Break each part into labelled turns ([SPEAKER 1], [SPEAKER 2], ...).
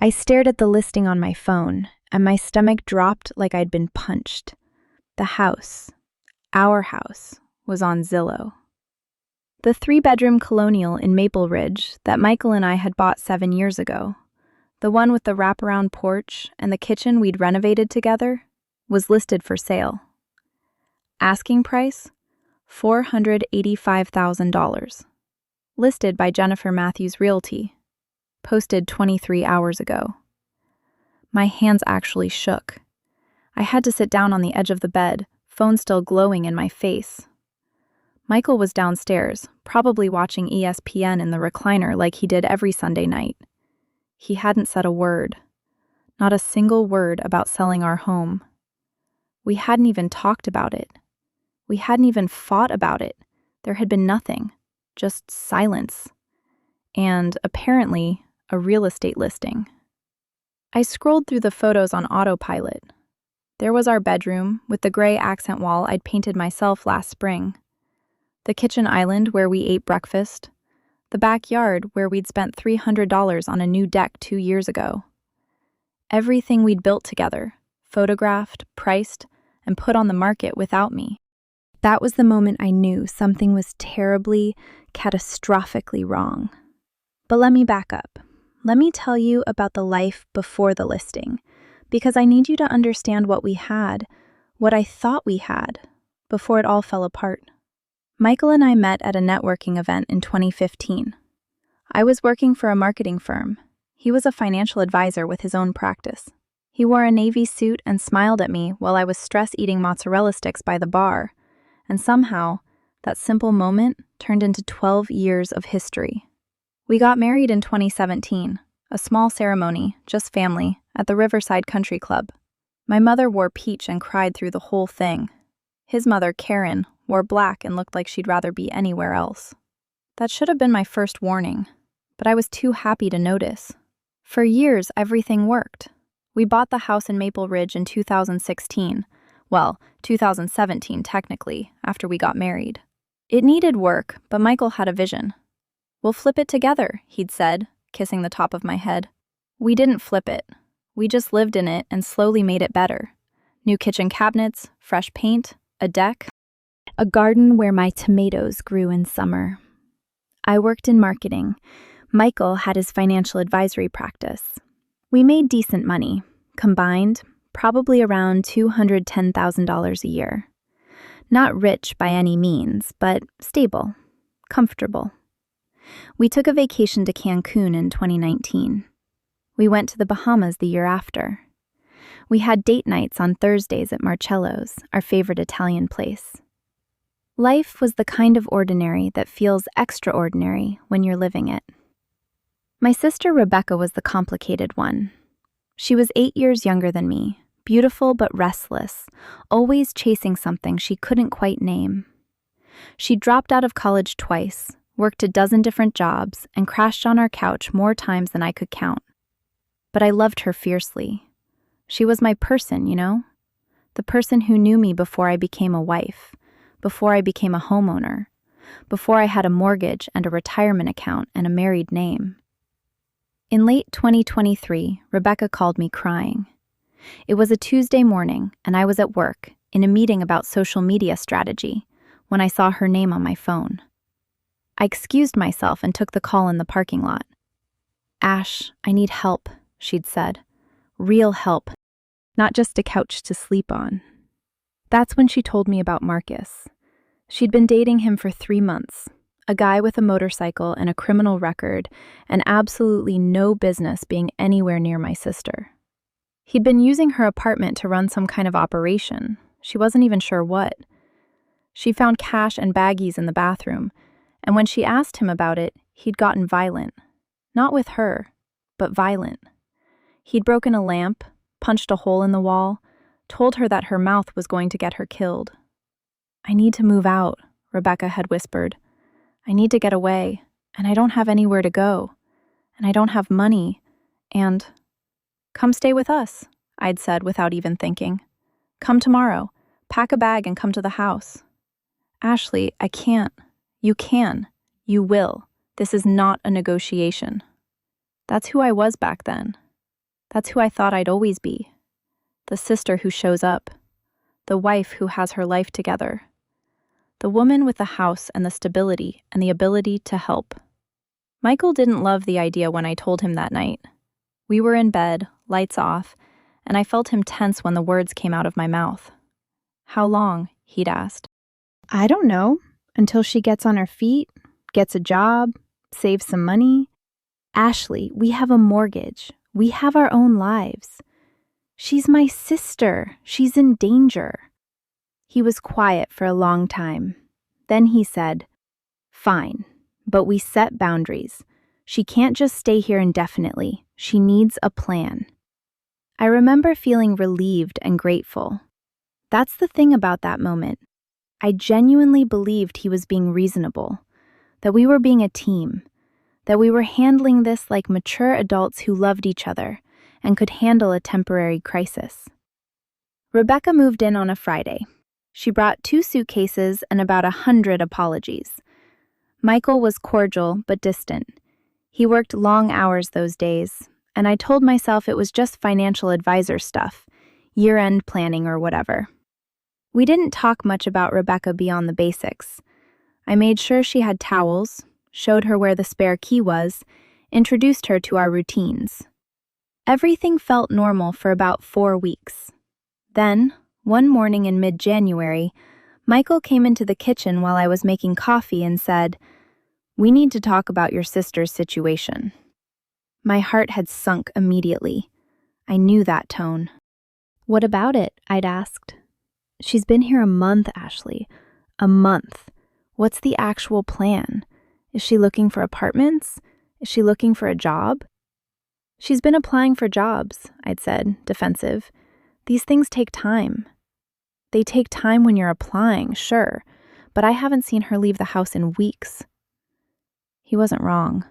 [SPEAKER 1] I stared at the listing on my phone, and my stomach dropped like I'd been punched. The house, our house, was on Zillow. The 3-bedroom colonial in Maple Ridge that Michael and I had bought 7 years ago, the one with the wraparound porch and the kitchen we'd renovated together, was listed for sale. Asking price, $485,000. Listed by Jennifer Matthews Realty. Posted 23 hours ago. My hands actually shook. I had to sit down on the edge of the bed, phone still glowing in my face. Michael was downstairs, probably watching ESPN in the recliner like he did every Sunday night. He hadn't said a word. Not a single word about selling our home. We hadn't even talked about it. We hadn't even fought about it. There had been nothing, just silence. And, apparently, a real estate listing. I scrolled through the photos on autopilot. There was our bedroom, with the gray accent wall I'd painted myself last spring. The kitchen island where we ate breakfast. The backyard where we'd spent $300 on a new deck 2 years ago. Everything we'd built together, photographed, priced, and put on the market without me. That was the moment I knew something was terribly, catastrophically wrong. But let me back up. Let me tell you about the life before the listing, because I need you to understand what we had, what I thought we had, before it all fell apart. Michael and I met at a networking event in 2015. I was working for a marketing firm. He was a financial advisor with his own practice. He wore a navy suit and smiled at me while I was stress-eating mozzarella sticks by the bar, and somehow, that simple moment turned into 12 years of history. We got married in 2017, a small ceremony, just family, at the Riverside Country Club. My mother wore peach and cried through the whole thing. His mother, Karen, wore black and looked like she'd rather be anywhere else. That should have been my first warning, but I was too happy to notice. For years, everything worked. We bought the house in Maple Ridge in 2016. Well, 2017 technically, after we got married. It needed work, but Michael had a vision. "We'll flip it together," he'd said, kissing the top of my head. We didn't flip it. We just lived in it and slowly made it better. New kitchen cabinets, fresh paint, a deck. A garden where my tomatoes grew in summer. I worked in marketing. Michael had his financial advisory practice. We made decent money, combined, probably around $210,000 a year. Not rich by any means, but stable, comfortable. We took a vacation to Cancun in 2019. We went to the Bahamas the year after. We had date nights on Thursdays at Marcello's, our favorite Italian place. Life was the kind of ordinary that feels extraordinary when you're living it. My sister Rebecca was the complicated one. She was 8 years younger than me, beautiful but restless, always chasing something she couldn't quite name. She dropped out of college twice, worked a dozen different jobs, and crashed on our couch more times than I could count. But I loved her fiercely. She was my person, you know? The person who knew me before I became a wife, before I became a homeowner, before I had a mortgage and a retirement account and a married name. In late 2023, Rebecca called me crying. It was a Tuesday morning, and I was at work, in a meeting about social media strategy, when I saw her name on my phone. I excused myself and took the call in the parking lot. "Ash, I need help," she'd said. "Real help, not just a couch to sleep on." That's when she told me about Marcus. She'd been dating him for 3 months, a guy with a motorcycle and a criminal record, and absolutely no business being anywhere near my sister. He'd been using her apartment to run some kind of operation. She wasn't even sure what. She found cash and baggies in the bathroom, and when she asked him about it, he'd gotten violent. Not with her, but violent. He'd broken a lamp, punched a hole in the wall, told her that her mouth was going to get her killed. "I need to move out," Rebecca had whispered. "I need to get away, and I don't have anywhere to go, and I don't have money, and—" "Come stay with us," I'd said without even thinking. "Come tomorrow. Pack a bag and come to the house." "Ashley, I can't." "You can. You will. This is not a negotiation." That's who I was back then. That's who I thought I'd always be. The sister who shows up. The wife who has her life together. The woman with the house and the stability and the ability to help. Michael didn't love the idea when I told him that night. We were in bed, lights off, and I felt him tense when the words came out of my mouth. "How long?" he'd asked.
[SPEAKER 2] I don't know. Until she gets on her feet, gets a job, saves some money. Ashley, we have a mortgage. We have our own lives. She's my sister. She's in danger. He was quiet for a long time. Then he said, "Fine, but we set boundaries. She can't just stay here indefinitely. She needs a plan." I remember feeling relieved and grateful. That's the thing about that moment. I genuinely believed he was being reasonable, that we were being a team, that we were handling this like mature adults who loved each other and could handle a temporary crisis. Rebecca moved in on a Friday. She brought 2 suitcases and about 100 apologies. Michael was cordial but distant. He worked long hours those days, and I told myself it was just financial advisor stuff, year-end planning or whatever. We didn't talk much about Rebecca beyond the basics. I made sure she had towels, showed her where the spare key was, introduced her to our routines. Everything felt normal for about 4 weeks. Then, one morning in mid-January, Michael came into the kitchen while I was making coffee and said, "We need to talk about your sister's situation." My heart had sunk immediately. I knew that tone. "What about it?" I'd asked. "She's been here a month, Ashley. A month. What's the actual plan? Is she looking for apartments? Is she looking for a job?" "She's been applying for jobs," I'd said, defensive. "These things take time." "They take time when you're applying, sure, but I haven't seen her leave the house in weeks." He wasn't wrong.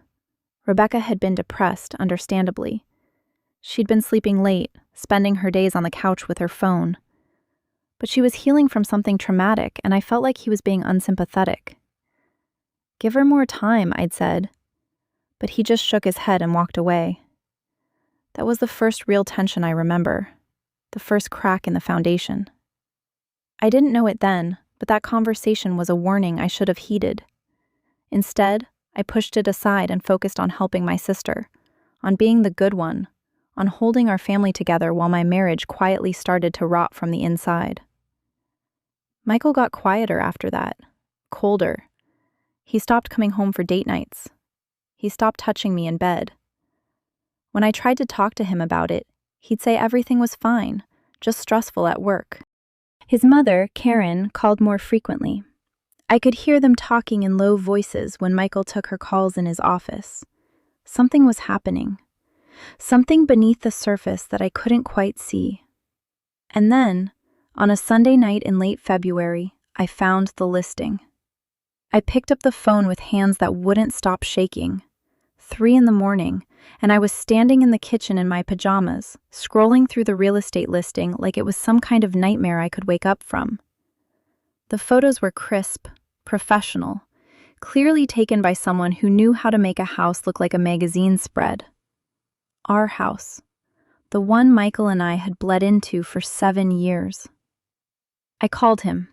[SPEAKER 2] Rebecca had been depressed, understandably. She'd been sleeping late, spending her days on the couch with her phone. But she was healing from something traumatic, and I felt like he was being unsympathetic. "Give her more time," I'd said. But he just shook his head and walked away. That was the first real tension I remember, the first crack in the foundation. I didn't know it then, but that conversation was a warning I should have heeded. Instead, I pushed it aside and focused on helping my sister, on being the good one, on holding our family together while my marriage quietly started to rot from the inside. Michael got quieter after that, colder. He stopped coming home for date nights. He stopped touching me in bed. When I tried to talk to him about it, he'd say everything was fine, just stressful at work. His mother, Karen, called more frequently. I could hear them talking in low voices when Michael took her calls in his office. Something was happening. Something beneath the surface that I couldn't quite see. And then, on a Sunday night in late February, I found the listing. I picked up the phone with hands that wouldn't stop shaking. 3 a.m, and I was standing in the kitchen in my pajamas, scrolling through the real estate listing like it was some kind of nightmare I could wake up from. The photos were crisp, professional, clearly taken by someone who knew how to make a house look like a magazine spread. Our house, the one Michael and I had bled into for 7 years. I called him.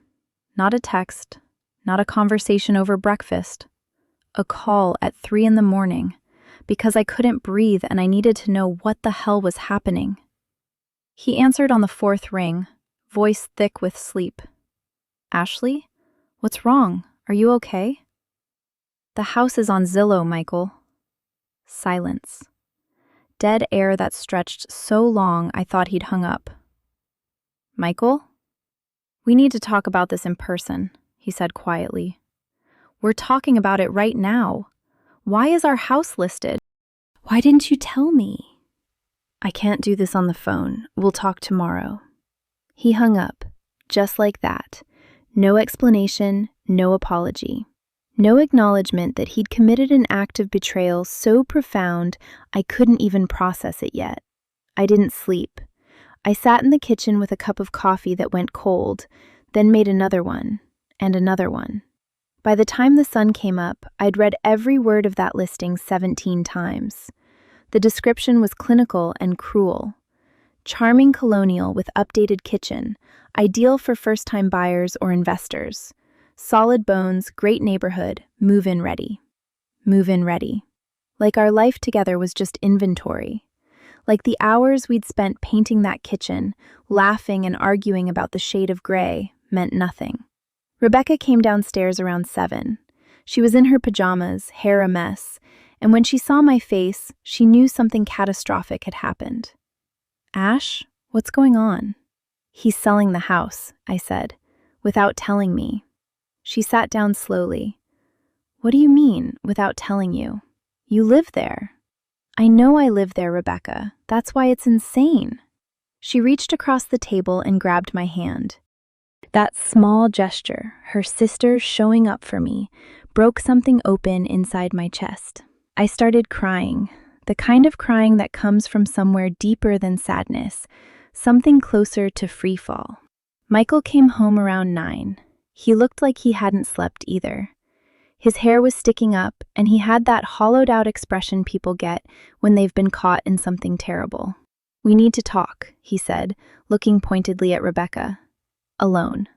[SPEAKER 2] Not a text, not a conversation over breakfast. A call at 3 a.m, because I couldn't breathe and I needed to know what the hell was happening. He answered on the 4th ring, voice thick with sleep. "Ashley? What's wrong? Are you okay?" "The house is on Zillow, Michael." Silence. Dead air that stretched so long I thought he'd hung up. "Michael? We need to talk about this in person," he said quietly. "We're talking about it right now. Why is our house listed?" "Why didn't you tell me?" "I can't do this on the phone. We'll talk tomorrow." He hung up, just like that. No explanation, no apology. No acknowledgement that he'd committed an act of betrayal so profound I couldn't even process it yet. I didn't sleep. I sat in the kitchen with a cup of coffee that went cold, then made another one, and another one. By the time the sun came up, I'd read every word of that listing 17 times. The description was clinical and cruel. Charming colonial with updated kitchen, ideal for first-time buyers or investors. Solid bones, great neighborhood, move-in ready. Move-in ready. Like our life together was just inventory. Like the hours we'd spent painting that kitchen, laughing and arguing about the shade of gray, meant nothing. Rebecca came downstairs around 7. She was in her pajamas, hair a mess, and when she saw my face, she knew something catastrophic had happened. "Ash, what's going on?" "He's selling the house," I said, without telling me. She sat down slowly. "What do you mean, without telling you? You live there." "I know I live there, Rebecca. That's why it's insane." She reached across the table and grabbed my hand. That small gesture, her sister showing up for me, broke something open inside my chest. I started crying, the kind of crying that comes from somewhere deeper than sadness, something closer to freefall. Michael came home around 9. He looked like he hadn't slept either. His hair was sticking up, and he had that hollowed-out expression people get when they've been caught in something terrible. "We need to talk," he said, looking pointedly at Rebecca. "Alone.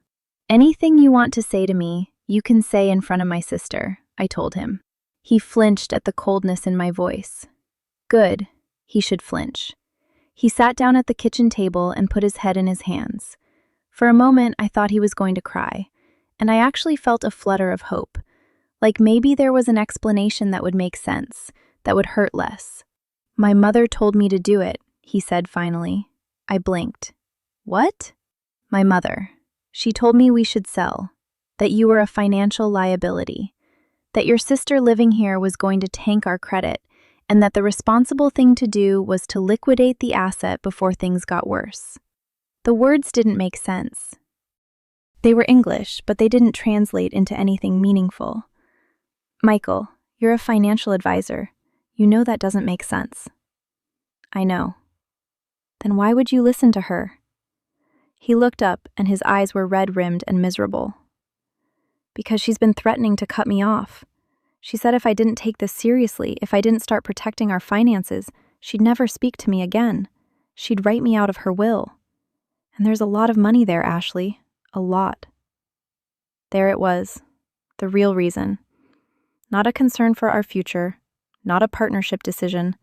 [SPEAKER 2] Anything you want to say to me, you can say in front of my sister," I told him. He flinched at the coldness in my voice. Good. He should flinch. He sat down at the kitchen table and put his head in his hands. For a moment, I thought he was going to cry, and I actually felt a flutter of hope. Like maybe there was an explanation that would make sense, that would hurt less. "My mother told me to do it," he said finally. I blinked. "What?" "My mother. She told me we should sell, that you were a financial liability, that your sister living here was going to tank our credit, and that the responsible thing to do was to liquidate the asset before things got worse." The words didn't make sense. They were English, but they didn't translate into anything meaningful. "Michael, you're a financial advisor. You know that doesn't make sense." "I know." "Then why would you listen to her?" He looked up, and his eyes were red-rimmed and miserable. "Because she's been threatening to cut me off. She said if I didn't take this seriously, if I didn't start protecting our finances, she'd never speak to me again. She'd write me out of her will. And there's a lot of money there, Ashley. A lot." There it was. The real reason. Not a concern for our future, not a partnership decision.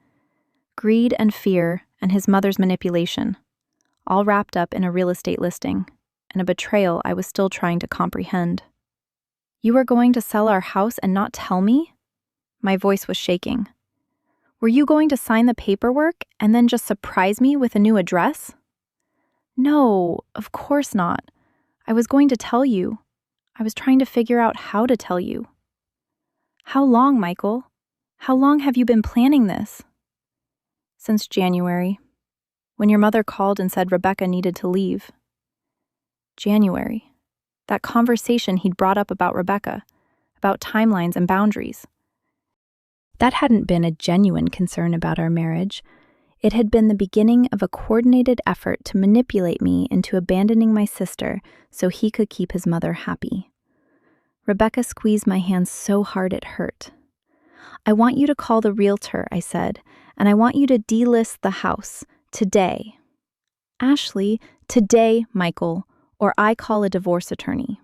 [SPEAKER 2] Greed and fear and his mother's manipulation, all wrapped up in a real estate listing, and a betrayal I was still trying to comprehend. "You were going to sell our house and not tell me?" My voice was shaking. "Were you going to sign the paperwork and then just surprise me with a new address?" "No, of course not. I was going to tell you. I was trying to figure out how to tell you." "How long, Michael? How long have you been planning this?" "Since January, when your mother called and said Rebecca needed to leave." January. That conversation he'd brought up about Rebecca, about timelines and boundaries. That hadn't been a genuine concern about our marriage. It had been the beginning of a coordinated effort to manipulate me into abandoning my sister so he could keep his mother happy. Rebecca squeezed my hand so hard it hurt. "I want you to call the realtor," I said, "and I want you to delist the house, today." "Ashley, today, Michael, or I call a divorce attorney."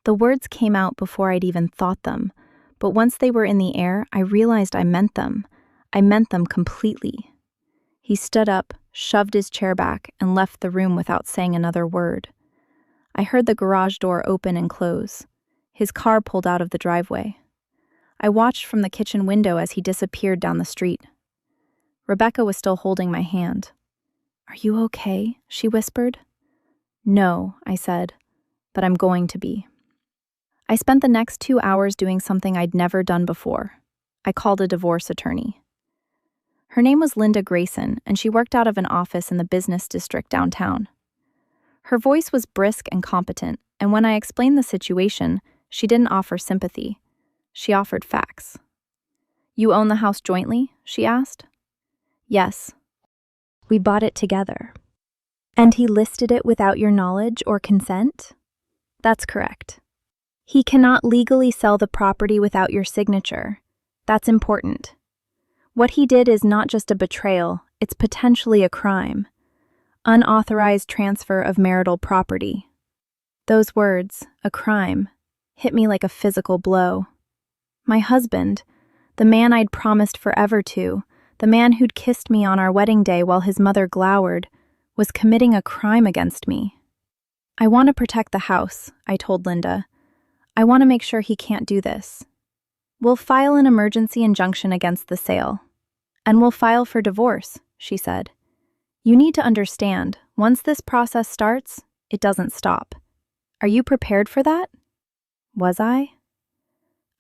[SPEAKER 2] The words came out before I'd even thought them, but once they were in the air, I realized I meant them. I meant them completely. He stood up, shoved his chair back, and left the room without saying another word. I heard the garage door open and close. His car pulled out of the driveway. I watched from the kitchen window as he disappeared down the street. Rebecca was still holding my hand. "Are you okay?" she whispered. "No," I said, "but I'm going to be." I spent the next 2 hours doing something I'd never done before. I called a divorce attorney. Her name was Linda Grayson, and she worked out of an office in the business district downtown. Her voice was brisk and competent, and when I explained the situation, she didn't offer sympathy. She offered facts. "You own the house jointly?" she asked. "Yes. We bought it together." "And he listed it without your knowledge or consent?" "That's correct." "He cannot legally sell the property without your signature. That's important."
[SPEAKER 1] What he did is not just a betrayal, it's potentially a crime. Unauthorized transfer of marital property. Those words, a crime, hit me like a physical blow. My husband, the man I'd promised forever to, the man who'd kissed me on our wedding day while his mother glowered, was committing a crime against me. I want to protect the house, I told Linda. I want to make sure he can't do this. We'll file an emergency injunction against the sale. And we'll file for divorce, she said. You need to understand, once this process starts, it doesn't stop. Are you prepared for that? Was I?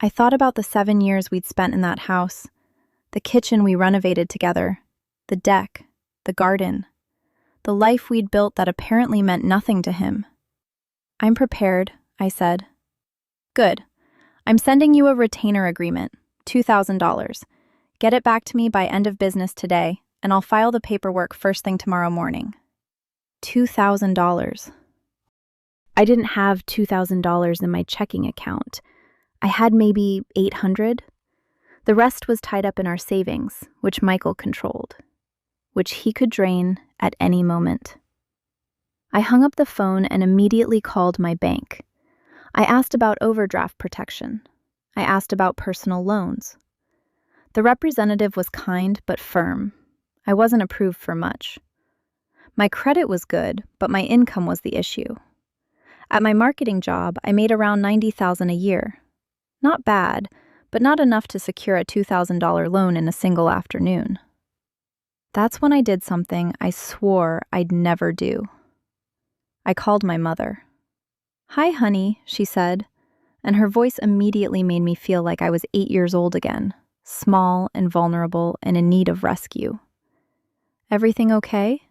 [SPEAKER 1] I thought about the 7 years we'd spent in that house, the kitchen we renovated together, the deck, the garden, the life we'd built that apparently meant nothing to him. I'm prepared, I said. Good. I'm sending you a retainer agreement, $2,000. Get it back to me by end of business today, and I'll file the paperwork first thing tomorrow morning. $2,000. I didn't have $2,000 in my checking account. I had maybe $800. The rest was tied up in our savings, which Michael controlled, which he could drain at any moment. I hung up the phone and immediately called my bank. I asked about overdraft protection. I asked about personal loans. The representative was kind but firm. I wasn't approved for much. My credit was good, but my income was the issue. At my marketing job, I made around $90,000 a year. Not bad, but not enough to secure a $2,000 loan in a single afternoon. That's when I did something I swore I'd never do. I called my mother. "Hi, honey," she said, and her voice immediately made me feel like I was 8 years old again, small and vulnerable and in need of rescue. "Everything okay?"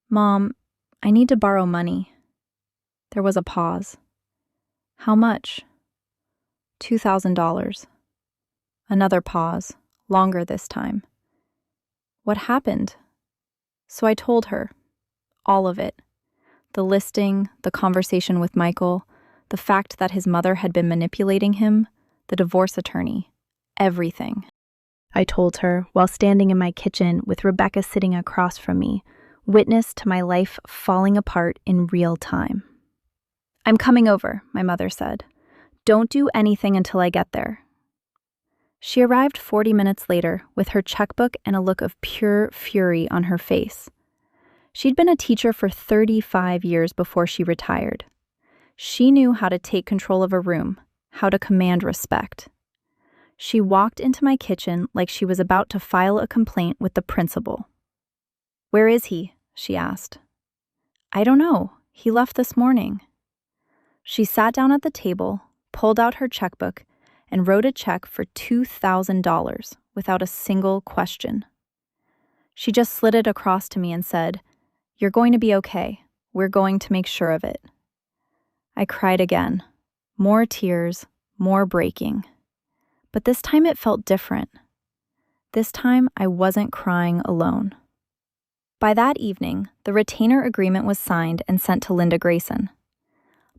[SPEAKER 1] "Mom, I need to borrow money." There was a pause. "How much?" $2,000. Another pause, longer this time. "What happened?" So I told her. All of it. The listing, the conversation with Michael, the fact that his mother had been manipulating him, the divorce attorney. Everything. I told her while standing in my kitchen with Rebecca sitting across from me, witness to my life falling apart in real time. "I'm coming over," my mother said. "Don't do anything until I get there." She arrived 40 minutes later with her checkbook and a look of pure fury on her face. She'd been a teacher for 35 years before she retired. She knew how to take control of a room, how to command respect. She walked into my kitchen like she was about to file a complaint with the principal. "Where is he?" she asked. "I don't know. He left this morning." She sat down at the table, pulled out her checkbook, and wrote a check for $2,000 without a single question. She just slid it across to me and said, "You're going to be okay. We're going to make sure of it." I cried again. More tears, more breaking. But this time it felt different. This time I wasn't crying alone. By that evening, the retainer agreement was signed and sent to Linda Grayson.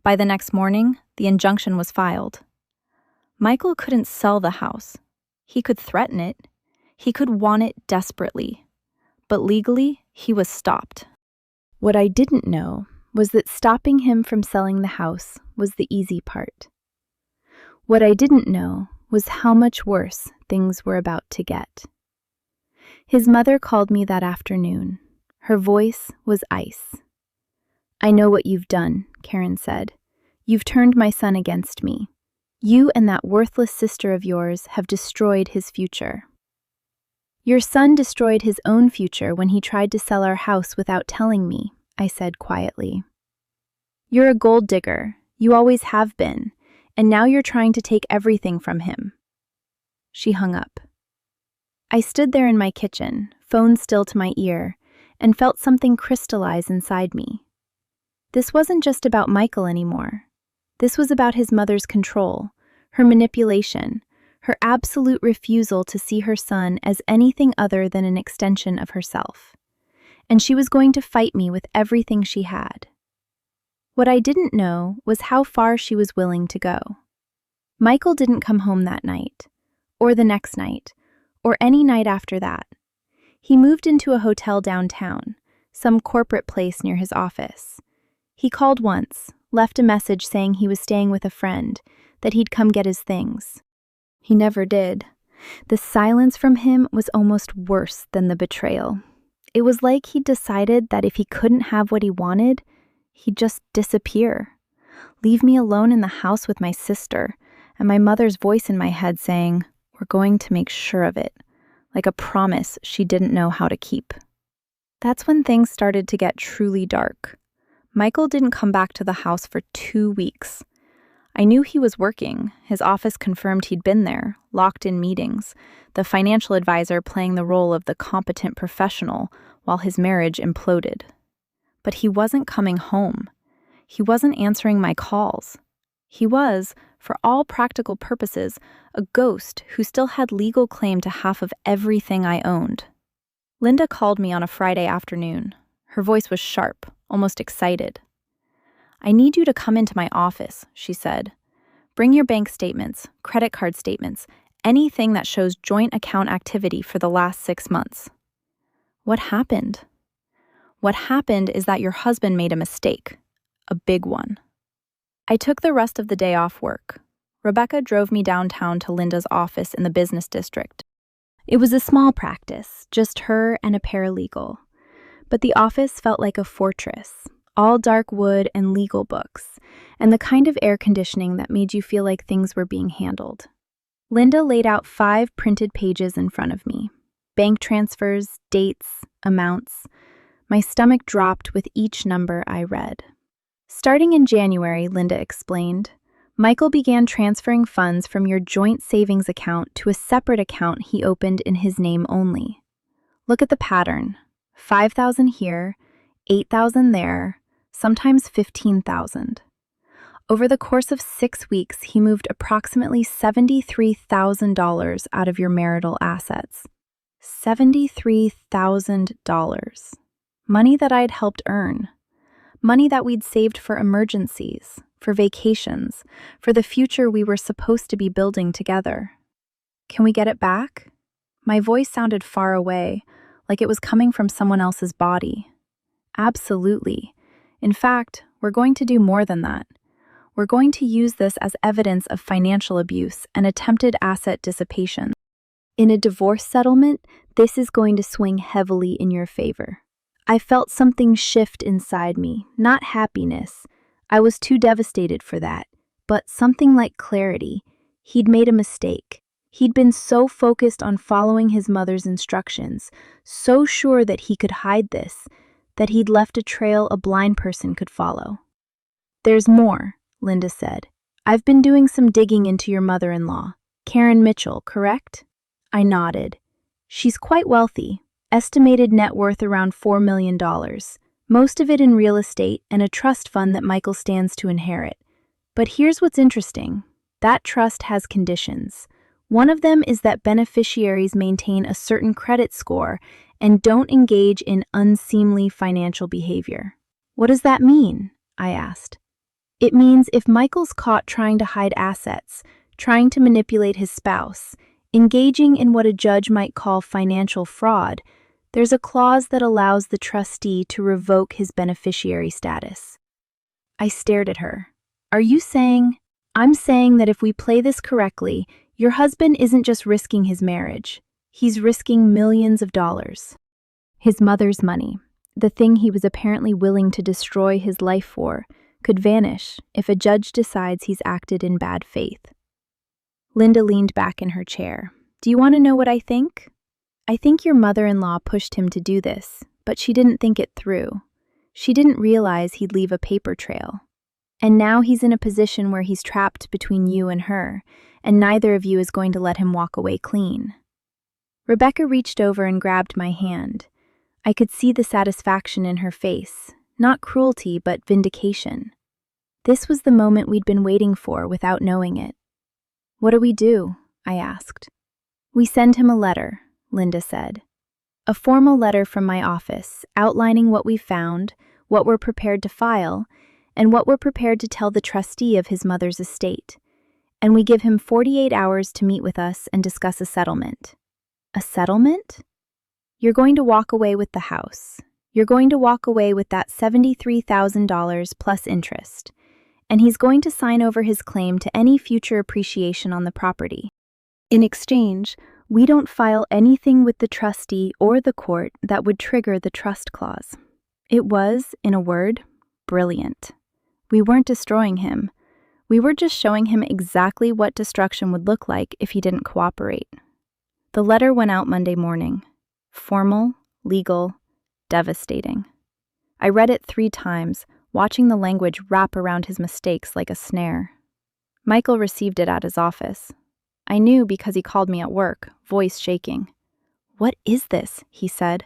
[SPEAKER 1] By the next morning, the injunction was filed. Michael couldn't sell the house. He could threaten it. He could want it desperately. But legally, he was stopped. What I didn't know was that stopping him from selling the house was the easy part. What I didn't know was how much worse things were about to get. His mother called me that afternoon. Her voice was ice. "I know what you've done," Karen said. "You've turned my son against me. You and that worthless sister of yours have destroyed his future. Your son destroyed his own future when he tried to sell our house without telling me," I said quietly. "You're a gold digger. You always have been. And now you're trying to take everything from him." She hung up. I stood there in my kitchen, phone still to my ear, and felt something crystallize inside me. This wasn't just about Michael anymore. This was about his mother's control, her manipulation, her absolute refusal to see her son as anything other than an extension of herself. And she was going to fight me with everything she had. What I didn't know was how far she was willing to go. Michael didn't come home that night, or the next night,
[SPEAKER 2] or any night after that. He moved into a hotel downtown, some corporate place near his office. He called once, left a message saying he was staying with a friend, that he'd come get his things. He never did. The silence from him was almost worse than the betrayal. It was like he'd decided that if he couldn't have what he wanted, he'd just disappear. Leave me alone in the house with my sister, and my mother's voice in my head saying, "We're going to make sure of it," like a promise she didn't know how to keep. That's when things started to get truly dark. Michael didn't come back to the house for 2 weeks. I knew he was working. His office confirmed he'd been there, locked in meetings, the financial advisor playing the role of the competent professional while his marriage imploded. But he wasn't coming home. He wasn't answering my calls. He was, for all practical purposes, a ghost who still had legal claim to half of everything I owned. Linda called me on a Friday afternoon. Her voice was sharp, almost excited. "I need you to come into my office," she said. "Bring your bank statements, credit card statements, anything that shows joint account activity for the last 6 months." What happened? What happened is that your husband made a mistake, a big one. I took the rest of the day off work. Rebecca drove me downtown to Linda's office in the business district. It was a small practice, just her and a paralegal. But the office felt like a fortress, all dark wood and legal books, and the kind of air conditioning that made you feel like things were being handled. Linda laid out 5 printed pages in front of me. Bank transfers, dates, amounts. My stomach dropped with each number I read. Starting in January, Linda explained, Michael began transferring funds from your joint savings account to a separate account he opened in his name only. Look at the pattern. 5,000 here, 8,000 there, sometimes 15,000. Over the course of 6 weeks, he moved approximately $73,000 out of your marital assets. $73,000. Money that I'd helped earn. Money that we'd saved for emergencies, for vacations, for the future we were supposed to be building together. Can we get it back? My voice sounded far away, like it was coming from someone else's body. Absolutely. In fact, we're going to do more than that. We're going to use this as evidence of financial abuse and attempted asset dissipation. In a divorce settlement, this is going to swing heavily in your favor. I felt something shift inside me, not happiness. I was too devastated for that, but something like clarity. He'd made a mistake. He'd been so focused on following his mother's instructions, so sure that he could hide this, that he'd left a trail a blind person could follow. "There's more," Linda said. "I've been doing some digging into your mother-in-law, Karen Mitchell, correct?" I nodded. "She's quite wealthy. Estimated net worth around $4 million, most of it in real estate and a trust fund that Michael stands to inherit. But here's what's interesting. That trust has conditions. One of them is that beneficiaries maintain a certain credit score and don't engage in unseemly financial behavior." "What does that mean?" I asked. "It means if Michael's caught trying to hide assets, trying to manipulate his spouse, engaging in what a judge might call financial fraud, there's a clause that allows the trustee to revoke his beneficiary status." I stared at her. "Are you saying—" "I'm saying that if we play this correctly, your husband isn't just risking his marriage. He's risking millions of dollars. His mother's money, the thing he was apparently willing to destroy his life for, could vanish if a judge decides he's acted in bad faith." Linda leaned back in her chair. "Do you want to know what I think? I think your mother-in-law pushed him to do this, but she didn't think it through. She didn't realize he'd leave a paper trail. And now he's in a position where he's trapped between you and her, and neither of you is going to let him walk away clean." Rebecca reached over and grabbed my hand. I could see the satisfaction in her face, not cruelty, but vindication. This was the moment we'd been waiting for without knowing it. "What do we do?" I asked. "We send him a letter," Linda said. "A formal letter from my office outlining what we found, what we're prepared to file, and what we're prepared to tell the trustee of his mother's estate. And we give him 48 hours to meet with us and discuss a settlement." A settlement? You're going to walk away with the house. You're going to walk away with that $73,000 plus interest. And he's going to sign over his claim to any future appreciation on the property. In exchange, we don't file anything with the trustee or the court that would trigger the trust clause. It was, in a word, brilliant. We weren't destroying him. We were just showing him exactly what destruction would look like if he didn't cooperate. The letter went out Monday morning. Formal, legal, devastating. I read it 3 times, watching the language wrap around his mistakes like a snare. Michael received it at his office. I knew because he called me at work, voice shaking. "What is this?" he said.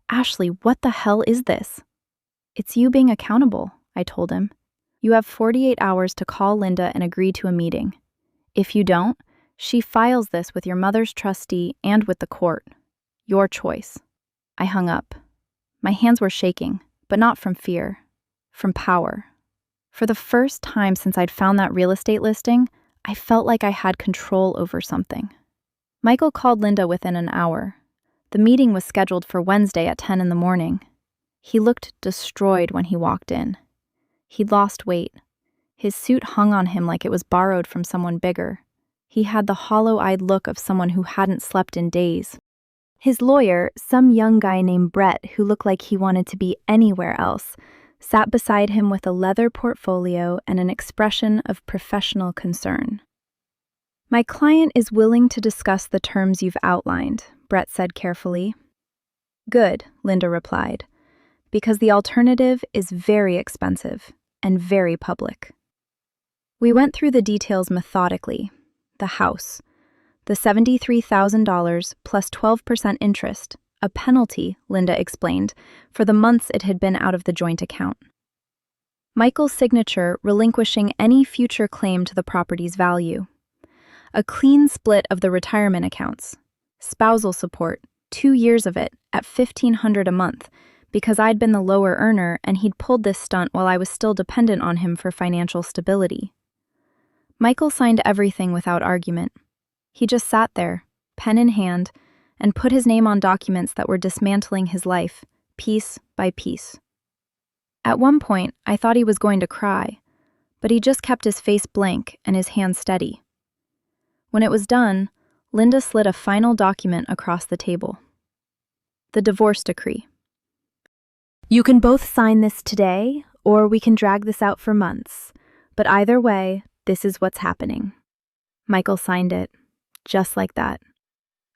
[SPEAKER 2] "Ashley, what the hell is this?" "It's you being accountable," I told him. "You have 48 hours to call Linda and agree to a meeting. If you don't, she files this with your mother's trustee and with the court. Your choice." I hung up. My hands were shaking, but not from fear, from power. For the first time since I'd found that real estate listing, I felt like I had control over something. Michael called Linda within an hour. The meeting was scheduled for Wednesday at 10 in the morning. He looked destroyed when he walked in. He'd lost weight. His suit hung on him like it was borrowed from someone bigger. He had the hollow-eyed look of someone who hadn't slept in days. His lawyer, some young guy named Brett who looked like he wanted to be anywhere else, sat beside him with a leather portfolio and an expression of professional concern. "My client is willing to discuss the terms you've outlined," Brett said carefully. "Good," Linda replied, "because the alternative is very expensive and very public." We went through the details methodically. The house, the $73,000 plus 12% interest, a penalty, Linda explained, for the months it had been out of the joint account. Michael's signature relinquishing any future claim to the property's value. A clean split of the retirement accounts. Spousal support, 2 years of it, at $1,500 a month, because I'd been the lower earner and he'd pulled this stunt while I was still dependent on him for financial stability. Michael signed everything without argument. He just sat there, pen in hand, and put his name on documents that were dismantling his life, piece by piece. At one point, I thought he was going to cry, but he just kept his face blank and his hands steady. When it was done, Linda slid a final document across the table. The divorce decree. "You can both sign this today, or we can drag this out for months, but either way, this is what's happening." Michael signed it, just like that.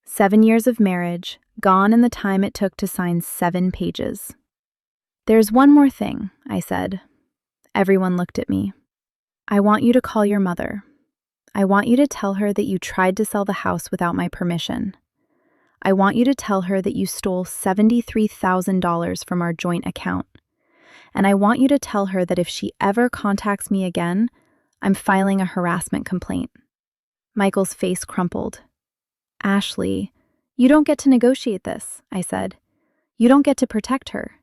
[SPEAKER 2] 7 years of marriage, gone in the time it took to sign 7 pages. "There's one more thing," I said. Everyone looked at me. "I want you to call your mother. I want you to tell her that you tried to sell the house without my permission. I want you to tell her that you stole $73,000 from our joint account. And I want you to tell her that if she ever contacts me again, I'm filing a harassment complaint." Michael's face crumpled. "Ashley, you don't get to negotiate this," I said. "You don't get to protect her.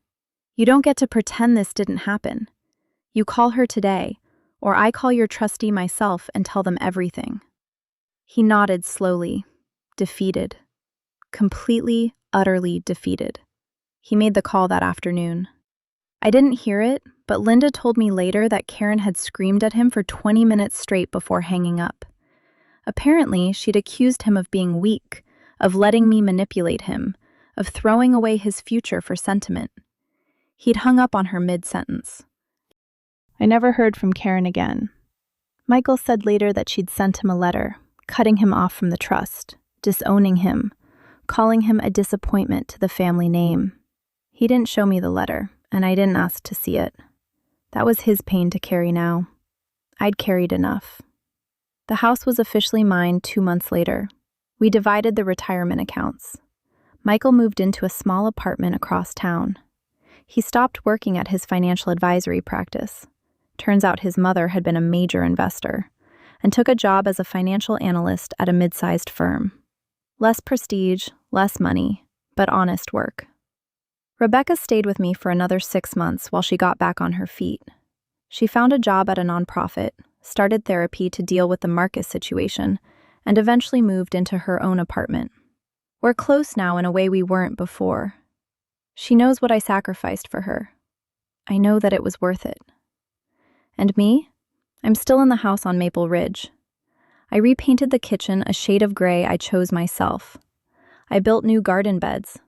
[SPEAKER 2] You don't get to pretend this didn't happen. You call her today, or I call your trustee myself and tell them everything." He nodded slowly, defeated. Completely, utterly defeated. He made the call that afternoon. I didn't hear it, but Linda told me later that Karen had screamed at him for 20 minutes straight before hanging up. Apparently, she'd accused him of being weak, of letting me manipulate him, of throwing away his future for sentiment. He'd hung up on her mid-sentence. I never heard from Karen again. Michael said later that she'd sent him a letter, cutting him off from the trust, disowning him, calling him a disappointment to the family name. He didn't show me the letter, and I didn't ask to see it. That was his pain to carry now. I'd carried enough. The house was officially mine 2 months later. We divided the retirement accounts. Michael moved into a small apartment across town. He stopped working at his financial advisory practice. Turns out his mother had been a major investor, and took a job as a financial analyst at a mid-sized firm. Less prestige, less money, but honest work. Rebecca stayed with me for another 6 months while she got back on her feet. She found a job at a nonprofit, started therapy to deal with the Marcus situation, and eventually moved into her own apartment.
[SPEAKER 1] We're close now in a way we weren't before. She knows what I sacrificed for her. I know that it was worth it. And me? I'm still in the house on Maple Ridge. I repainted the kitchen a shade of gray I chose myself. I built new garden beds.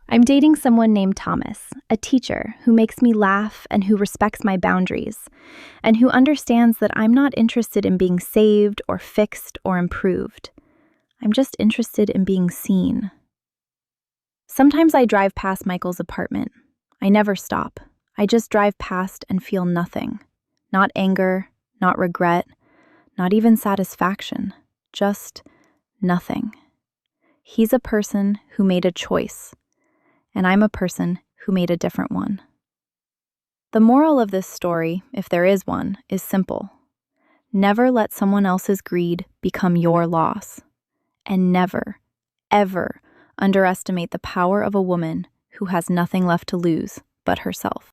[SPEAKER 2] I'm dating someone named Thomas, a teacher who makes me laugh and who respects my boundaries, and who understands that I'm not interested in being saved or fixed or improved. I'm just interested in being seen. Sometimes I drive past Michael's apartment. I never stop. I just drive past and feel nothing. Not anger, not regret, not even satisfaction. Just nothing. He's a person who made a choice, and I'm a person who made a different one. The moral of this story, if there is one, is simple. Never let someone else's greed become your loss. And never, ever underestimate the power of a woman who has nothing left to lose but herself.